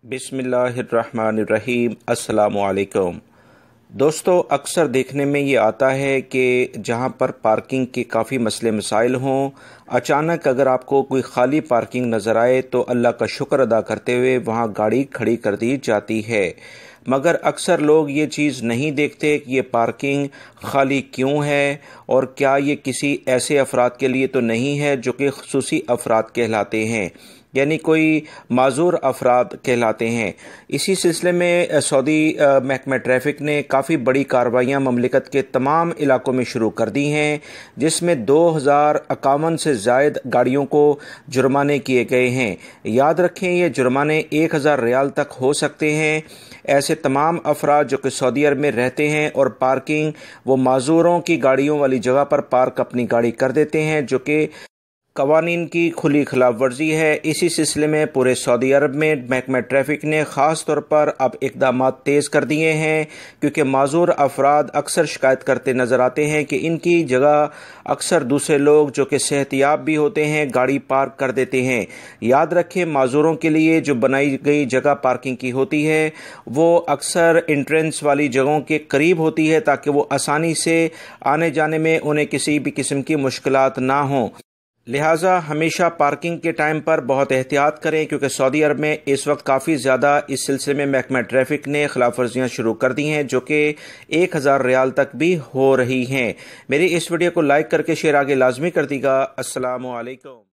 बिस्मिल्लाहिर्रहमानिर्रहीम। अस्सलामुअलैकुम दोस्तों, अक्सर देखने में ये आता है कि जहाँ पर पार्किंग के काफ़ी मसले मसाइल हों, अचानक अगर आपको कोई खाली पार्किंग नज़र आए तो अल्लाह का शुक्र अदा करते हुए वहाँ गाड़ी खड़ी कर दी जाती है। मगर अक्सर लोग ये चीज़ नहीं देखते कि ये पार्किंग खाली क्यों है और क्या ये किसी ऐसे अफराद के लिए तो नहीं है जो कि खुसूसी अफराद कहलाते हैं, यानी कोई माजूर अफराद कहलाते हैं। इसी सिलसिले में सऊदी महकमा ट्रैफिक ने काफ़ी बड़ी कार्रवाइयाँ ममलिकत के तमाम इलाकों में शुरू कर दी हैं, जिसमें 2051 से ज़ायद गाड़ियों को जुर्माने किए गए हैं। याद रखें, ये जुर्माने 1000 रियाल तक हो सकते हैं। ऐसे तमाम अफराद जो कि सऊदी अरब में रहते हैं और पार्किंग वो माजूरों की गाड़ियों वाली जगह पर पार्क अपनी गाड़ी कर देते हैं, जो कि कवानीन की खुली खिलाफ वर्जी है। इसी सिलसिले में पूरे सऊदी अरब में महकमा ट्रैफिक ने ख़ास तौर पर अब इक़दाम तेज़ कर दिए हैं, क्योंकि माजूर अफराद अक्सर शिकायत करते नज़र आते हैं कि इनकी जगह अक्सर दूसरे लोग जो कि सेहतियाब भी होते हैं गाड़ी पार्क कर देते हैं। याद रखें, माजूरों के लिए जो बनाई गई जगह पार्किंग की होती है वो अक्सर एंट्रेंस वाली जगहों के करीब होती है, ताकि वो आसानी से आने जाने में उन्हें किसी भी किस्म की मुश्किलात ना हों। लिहाजा हमेशा पार्किंग के टाइम पर बहुत एहतियात करें, क्योंकि सऊदी अरब में इस वक्त काफ़ी ज़्यादा इस सिलसिले में महकमा ट्रैफिक ने खिलाफ वर्जियाँ शुरू कर दी हैं, जो कि 1000 रियाल तक भी हो रही हैं। मेरी इस वीडियो को लाइक करके शेयर आगे लाजमी कर दीजिएगा। अस्सलामु अलैकुम।